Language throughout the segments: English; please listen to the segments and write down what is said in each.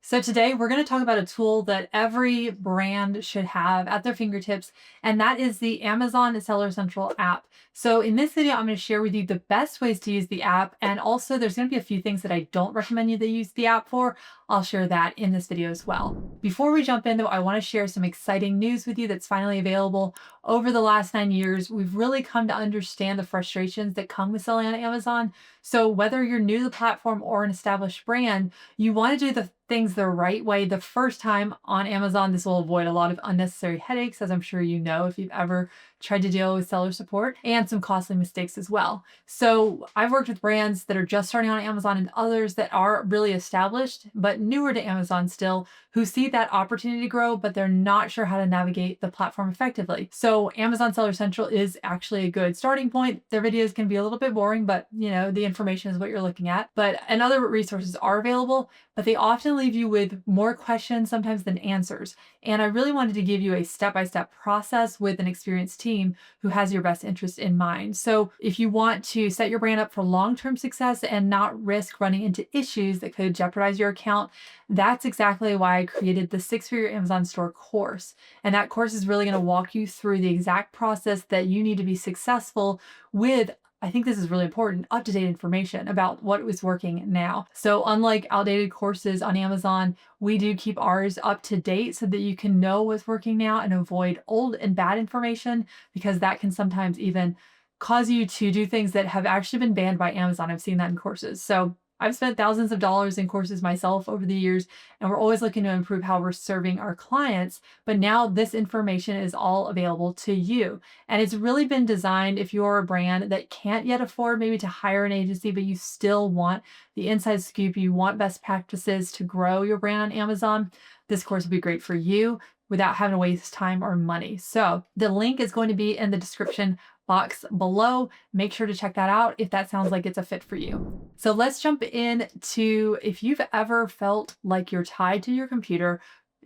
So today we're going to talk about a tool that every brand should have at their fingertips, and that is the Amazon Seller Central app. So in this video, I'm going to share with you the best ways to use the app, and also there's going to be a few things that I don't recommend you to use the app for. I'll share that in this video as well. Before we jump in though, I want to share some exciting news with you that's finally available. Over the last 9 years, we've really come to understand the frustrations that come with selling on Amazon. So whether you're new to the platform or an established brand, you want to do the things the right way the first time on Amazon. This will avoid a lot of unnecessary headaches, as I'm sure you know if you've ever tried to deal with seller support, and some costly mistakes as well. So I've worked with brands that are just starting on Amazon and others that are really established, but newer to Amazon still, who see that opportunity to grow, but they're not sure how to navigate the platform effectively. So Amazon Seller Central is actually a good starting point. Their videos can be a little bit boring, but the information is what you're looking at. And other resources are available, but they often leave you with more questions sometimes than answers. And I really wanted to give you a step-by-step process with an experienced team who has your best interest in mind. So if you want to set your brand up for long-term success and not risk running into issues that could jeopardize your account, that's exactly why I created the Six-Figure Amazon Store course. And that course is really going to walk you through the exact process that you need to be successful with. I think this is really important, up-to-date information about what is working now. So unlike outdated courses on Amazon, we do keep ours up to date so that you can know what's working now and avoid old and bad information, because that can sometimes even cause you to do things that have actually been banned by Amazon. I've seen that in courses. So I've spent thousands of dollars in courses myself over the years, and we're always looking to improve how we're serving our clients. But now this information is all available to you. And it's really been designed if you're a brand that can't yet afford maybe to hire an agency, but you still want the inside scoop, you want best practices to grow your brand on Amazon. This course will be great for you without having to waste time or money. So the link is going to be in the description box below. Make sure to check that out if that sounds like it's a fit for you. So let's jump in to, if you've ever felt like you're tied to your computer.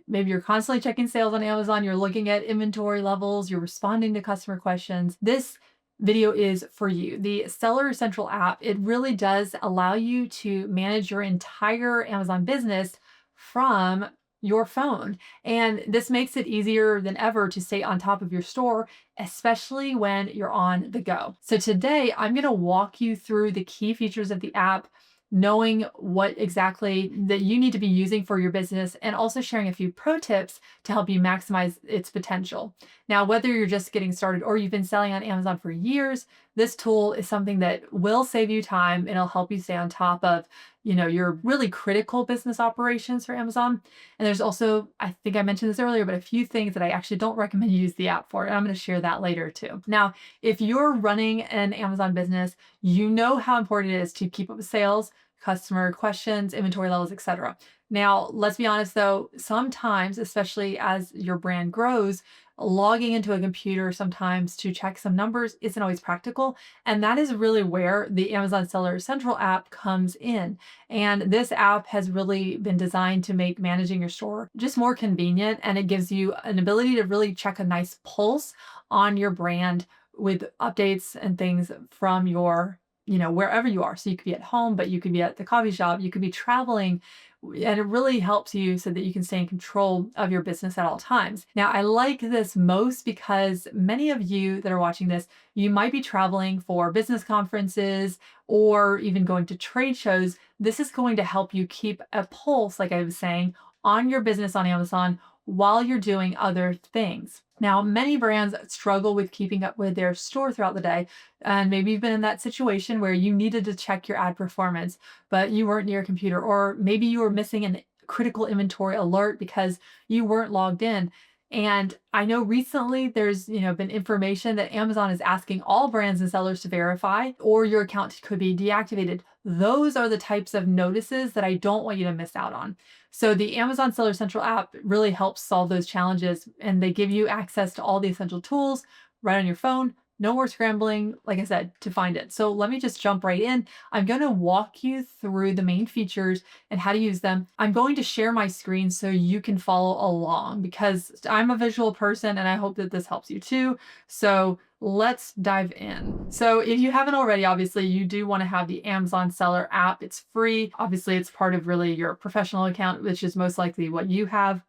Maybe you're constantly checking sales on Amazon, you're looking at inventory levels, you're responding to customer questions. This video is for you. The Seller Central app, it really does allow you to manage your entire Amazon business from your phone. And this makes it easier than ever to stay on top of your store, especially when you're on the go. So today I'm going to walk you through the key features of the app, knowing what exactly that you need to be using for your business, and also sharing a few pro tips to help you maximize its potential. Now, whether you're just getting started or you've been selling on Amazon for years, this tool is something that will save you time and it'll help you stay on top of, your really critical business operations for Amazon. And there's also, I think I mentioned this earlier, but a few things that I actually don't recommend you use the app for. And I'm going to share that later too. Now, if you're running an Amazon business, you know how important it is to keep up with sales, customer questions, inventory levels, etc. Now, let's be honest though, sometimes, especially as your brand grows, logging into a computer sometimes to check some numbers isn't always practical. And that is really where the Amazon Seller Central app comes in. And this app has really been designed to make managing your store just more convenient. And it gives you an ability to really check a nice pulse on your brand with updates and things from your wherever you are. So you could be at home, but you could be at the coffee shop, you could be traveling, and it really helps you so that you can stay in control of your business at all times. Now, I like this most because many of you that are watching this, you might be traveling for business conferences or even going to trade shows. This is going to help you keep a pulse, like I was saying, on your business on Amazon while you're doing other things. Now, many brands struggle with keeping up with their store throughout the day. And maybe you've been in that situation where you needed to check your ad performance, but you weren't near a computer, or maybe you were missing a critical inventory alert because you weren't logged in. And I know recently there's been information that Amazon is asking all brands and sellers to verify, or your account could be deactivated. Those are the types of notices that I don't want you to miss out on. So the Amazon Seller Central app really helps solve those challenges, and they give you access to all the essential tools right on your phone, No more scrambling, like I said, to find it. So let me just jump right in. I'm going to walk you through the main features and how to use them. I'm going to share my screen so you can follow along because I'm a visual person and I hope that this helps you too. So let's dive in. So if you haven't already, obviously you do want to have the Amazon Seller app. It's free. Obviously it's part of really your professional account, which is most likely what you have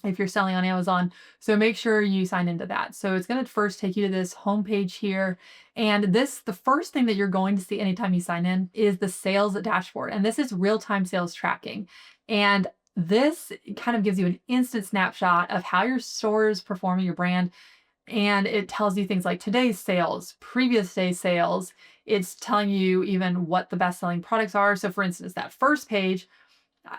if you're selling on Amazon. So make sure you sign into that. So it's going to first take you to this homepage here. And the first thing that you're going to see anytime you sign in is the sales dashboard. And this is real-time sales tracking. And this kind of gives you an instant snapshot of how your store is performing, your brand. And it tells you things like today's sales, previous day's sales. It's telling you even what the best-selling products are. So for instance, that first page,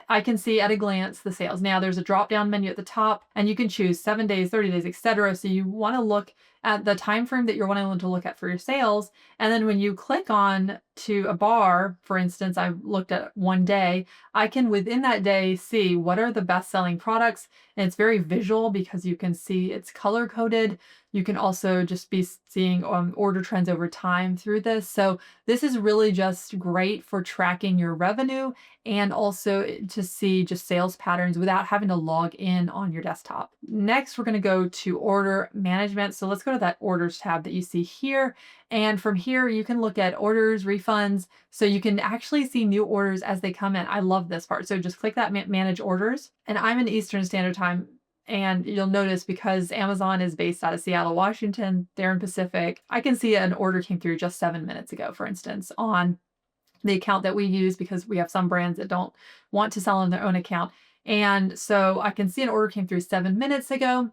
I can see at a glance the sales. Now there's a drop down menu at the top and you can choose 7 days, 30 days, etc. So you want to look at the time frame that you're wanting to look at for your sales. And then when you click on to a bar, for instance, I looked at 1 day, I can within that day see what are the best selling products. And it's very visual because you can see it's color coded. You can also just be seeing order trends over time through this. So this is really just great for tracking your revenue and also to see just sales patterns without having to log in on your desktop. Next, we're going to go to order management. So let's go to that orders tab that you see here. And from here, you can look at orders, refunds. So you can actually see new orders as they come in. I love this part. So just click that manage orders. And I'm in Eastern Standard Time. And you'll notice because Amazon is based out of Seattle, Washington, they're in Pacific. I can see an order came through just 7 minutes ago, for instance, on the account that we use because we have some brands that don't want to sell on their own account. And so I can see an order came through 7 minutes ago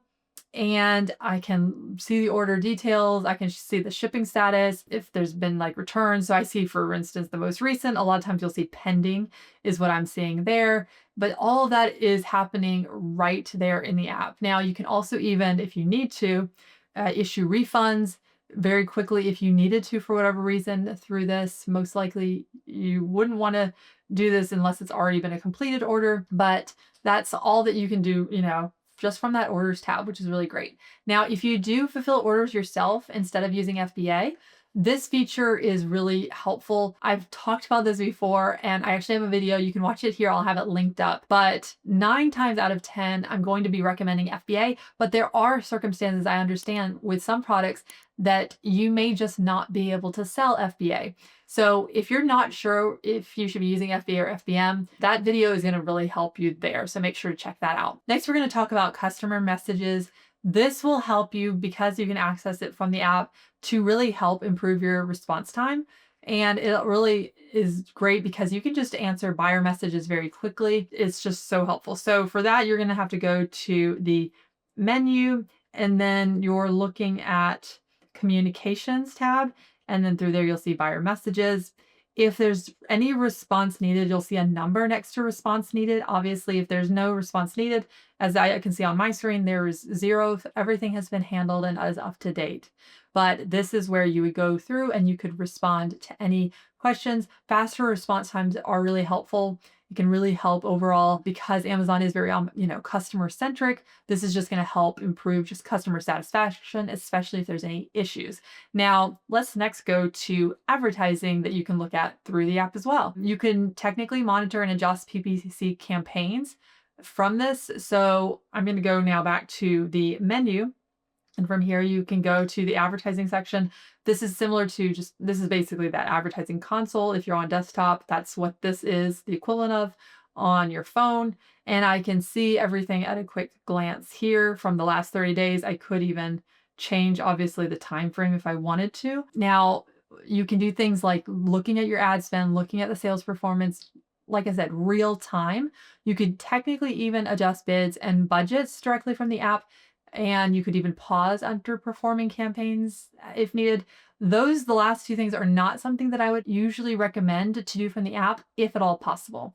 and I can see the order details. I can see the shipping status, if there's been like returns. So I see, for instance, the most recent, a lot of times you'll see pending is what I'm seeing there. But all of that is happening right there in the app. Now you can also even, if you need to, issue refunds very quickly if you needed to for whatever reason through this. Most likely you wouldn't want to do this unless it's already been a completed order, but that's all that you can do, just from that orders tab, which is really great. Now, if you do fulfill orders yourself instead of using FBA, this feature is really helpful. I've talked about this before and I actually have a video. You can watch it here. I'll have it linked up. But 9 times out of 10, I'm going to be recommending FBA. But there are circumstances, I understand, with some products that you may just not be able to sell FBA. So if you're not sure if you should be using FBA or FBM, that video is going to really help you there. So make sure to check that out. Next, we're going to talk about customer messages. This will help you because you can access it from the app to really help improve your response time. And it really is great because you can just answer buyer messages very quickly. It's just so helpful. So for that, you're going to have to go to the menu and then you're looking at communications tab. And then through there, you'll see buyer messages. If there's any response needed, you'll see a number next to response needed. Obviously, if there's no response needed, as I can see on my screen, there is 0. Everything has been handled and is up to date. But this is where you would go through and you could respond to any questions. Faster response times are really helpful. It can really help overall because Amazon is very, customer centric. This is just going to help improve just customer satisfaction, especially if there's any issues. Now, let's next go to advertising that you can look at through the app as well. You can technically monitor and adjust PPC campaigns from this. So I'm going to go now back to the menu. And from here, you can go to the advertising section. This is similar to this is basically that advertising console. If you're on desktop, that's what this is the equivalent of on your phone. And I can see everything at a quick glance here from the last 30 days. I could even change, obviously, the time frame if I wanted to. Now, you can do things like looking at your ad spend, looking at the sales performance, like I said, real time. You could technically even adjust bids and budgets directly from the app. And you could even pause underperforming campaigns if needed. The last 2 things are not something that I would usually recommend to do from the app, if at all possible.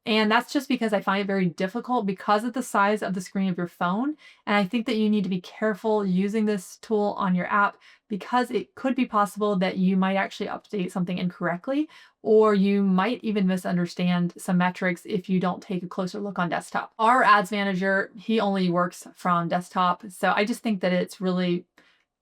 And that's just because I find it very difficult because of the size of the screen of your phone. And I think that you need to be careful using this tool on your app because it could be possible that you might actually update something incorrectly, or you might even misunderstand some metrics if you don't take a closer look on desktop. Our ads manager, he only works from desktop. So I just think that it's really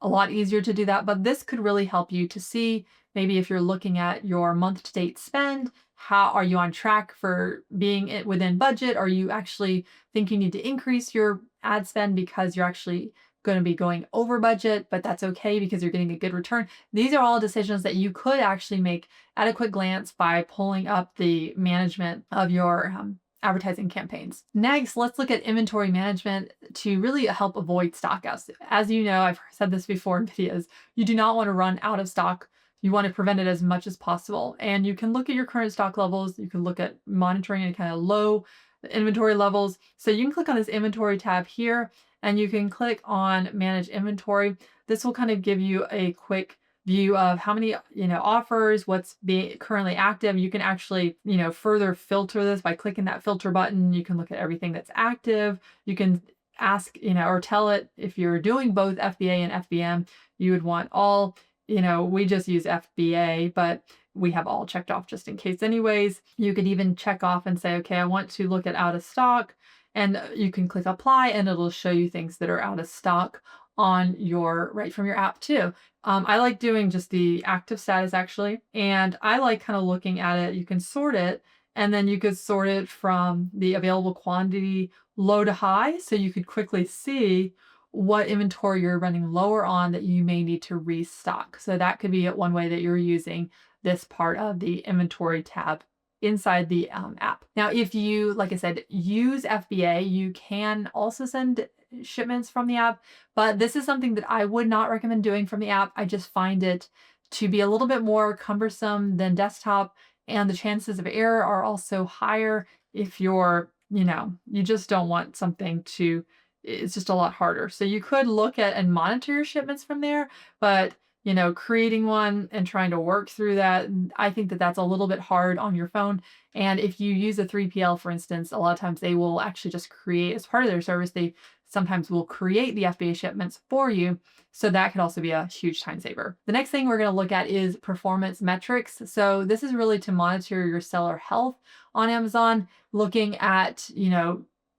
a lot easier to do that, but this could really help you to see maybe if you're looking at your month to date spend, how are you on track for being within budget? Are you actually think you need to increase your ad spend because you're actually going to be going over budget, but that's okay because you're getting a good return? These are all decisions that you could actually make at a quick glance by pulling up the management of your advertising campaigns. Next, let's look at inventory management to really help avoid stockouts. As you know, I've said this before in videos, you do not want to run out of stock. You want to prevent it as much as possible. And you can look at your current stock levels. You can look at monitoring any kind of low inventory levels. So you can click on this inventory tab here and you can click on manage inventory. This will kind of give you a quick view of how many, offers, what's being currently active. You can actually, further filter this by clicking that filter button. You can look at everything that's active. You can ask, or tell it if you're doing both FBA and FBM, you would want all, we just use FBA, but we have all checked off just in case anyways. You could even check off and say, okay, I want to look at out of stock, and you can click apply and it'll show you things that are out of stock on right from your app too. I like doing just the active status actually, and I like kind of looking at it. You can sort it, and then you could sort it from the available quantity low to high, so you could quickly see what inventory you're running lower on that you may need to restock. So that could be one way that you're using this part of the inventory tab inside the app. Now, if you, like I said, use FBA, you can also send shipments from the app, but this is something that I would not recommend doing from the app. I just find it to be a little bit more cumbersome than desktop, and the chances of error are also higher if you're, you just don't want something to, it's just a lot harder. So you could look at and monitor your shipments from there, but creating one and trying to work through that, I think that that's a little bit hard on your phone. And if you use a 3PL, for instance, a lot of times they will actually just create, as part of their service, they sometimes will create the FBA shipments for you. So that could also be a huge time saver. The next thing we're going to look at is performance metrics. So this is really to monitor your seller health on Amazon, looking at,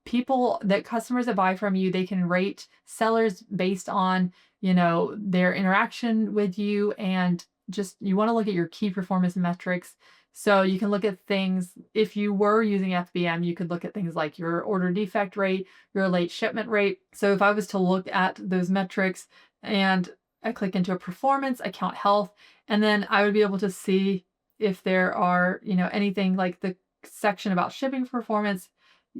people that customers that buy from you, they can rate sellers based on, their interaction with you, and just you want to look at your key performance metrics. So you can look at things, if you were using FBM, you could look at things like your order defect rate, your late shipment rate. So if I was to look at those metrics and I click into a performance, account health, and then I would be able to see if there are, anything like the section about shipping performance.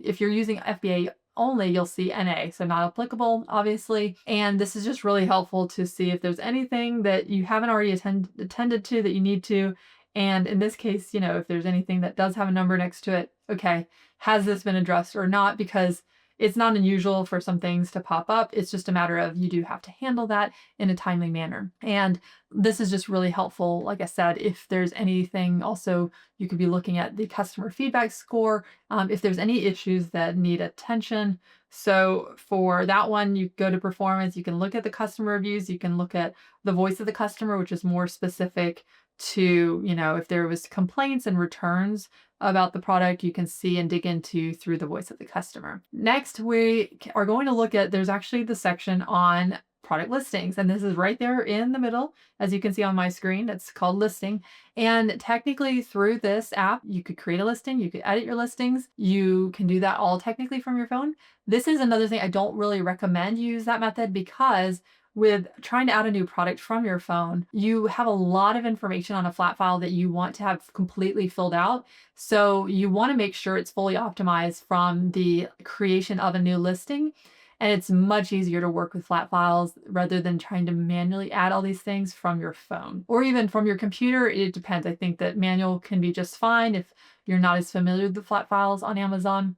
If you're using FBA only, you'll see NA, so not applicable, obviously. And this is just really helpful to see if there's anything that you haven't already attended to that you need to. And in this case, if there's anything that does have a number next to it, okay, has this been addressed or not? Because it's not unusual for some things to pop up. It's just a matter of you do have to handle that in a timely manner. And this is just really helpful. Like I said, if there's anything, also, you could be looking at the customer feedback score, if there's any issues that need attention. So for that one, you go to performance, you can look at the customer reviews, you can look at the voice of the customer, which is more specific to, if there was complaints and returns about the product, you can see and dig into through the voice of the customer. Next, we are going to look at, there's actually the section on product listings, and this is right there in the middle, as you can see on my screen. It's called listing, and technically through this app, you could create a listing, you could edit your listings, you can do that all technically from your phone. This is another thing I don't really recommend you use that method, because with trying to add a new product from your phone, you have a lot of information on a flat file that you want to have completely filled out. So you want to make sure it's fully optimized from the creation of a new listing. And it's much easier to work with flat files rather than trying to manually add all these things from your phone or even from your computer. It depends. I think that manual can be just fine if you're not as familiar with the flat files on Amazon,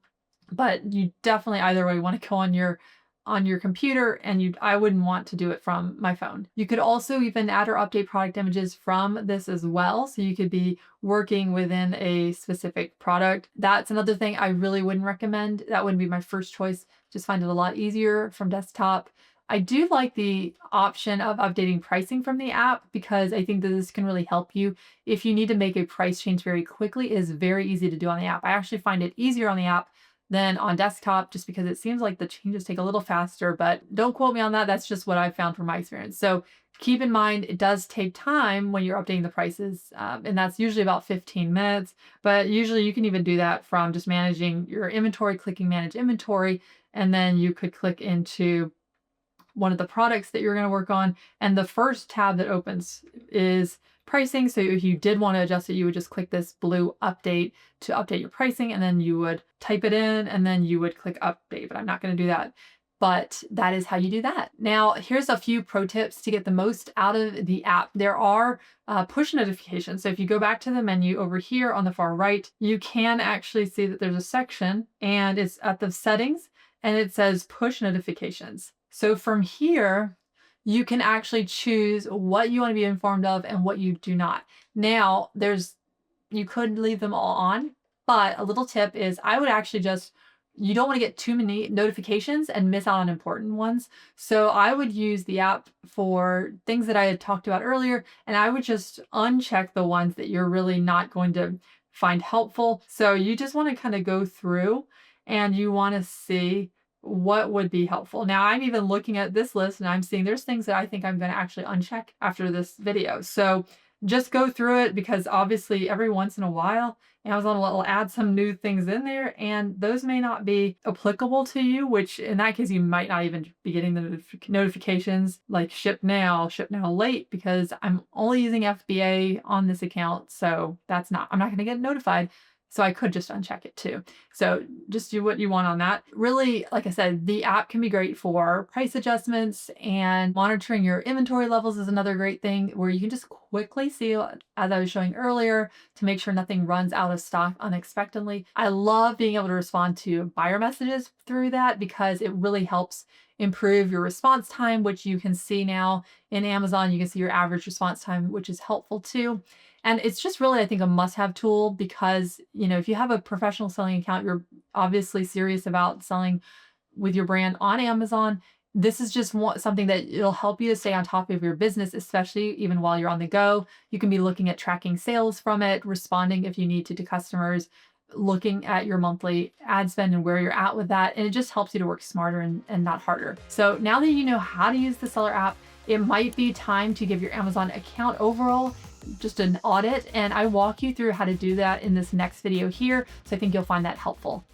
but you definitely either way want to go on your computer, and I wouldn't want to do it from my phone. You could also even add or update product images from this as well. So you could be working within a specific product. That's another thing I really wouldn't recommend. That wouldn't be my first choice. Just find it a lot easier from desktop. I do like the option of updating pricing from the app, because I think that this can really help you. If you need to make a price change very quickly, it is very easy to do on the app. I actually find it easier on the app than on desktop, just because it seems like the changes take a little faster, but don't quote me on that. That's just what I've found from my experience. So keep in mind, it does take time when you're updating the prices, and that's usually about 15 minutes. But usually you can even do that from just managing your inventory, clicking manage inventory, and then you could click into one of the products that you're going to work on. And the first tab that opens is pricing. So if you did want to adjust it, you would just click this blue update to update your pricing, and then you would type it in, and then you would click update. But I'm not going to do that. But that is how you do that. Now, here's a few pro tips to get the most out of the app. There are push notifications. So if you go back to the menu over here on the far right, you can actually see that there's a section, and it's at the settings, and it says push notifications. So from here, you can actually choose what you want to be informed of and what you do not. Now, you could leave them all on, but a little tip is I would actually you don't want to get too many notifications and miss out on important ones. So I would use the app for things that I had talked about earlier, and I would just uncheck the ones that you're really not going to find helpful. So you just want to kind of go through, and you want to see what would be helpful. Now I'm even looking at this list, and I'm seeing there's things that I think I'm going to actually uncheck after this video. So just go through it, because obviously every once in a while Amazon will add some new things in there, and those may not be applicable to you, which in that case you might not even be getting the notifications like ship now late, because I'm only using FBA on this account. So I'm not going to get notified. So I could just uncheck it too. So just do what you want on that. Really, like I said, the app can be great for price adjustments, and monitoring your inventory levels is another great thing, where you can just quickly see, as I was showing earlier, to make sure nothing runs out of stock unexpectedly. I love being able to respond to buyer messages through that, because it really helps improve your response time, which you can see now in Amazon. You can see your average response time, which is helpful too. And it's just really, I think, a must-have tool, because, if you have a professional selling account, you're obviously serious about selling with your brand on Amazon. This is just something that it'll help you to stay on top of your business, especially even while you're on the go. You can be looking at tracking sales from it, responding if you need to customers, looking at your monthly ad spend and where you're at with that. And it just helps you to work smarter and not harder. So now that you know how to use the seller app, it might be time to give your Amazon account overall just an audit. And I walk you through how to do that in this next video here. So I think you'll find that helpful.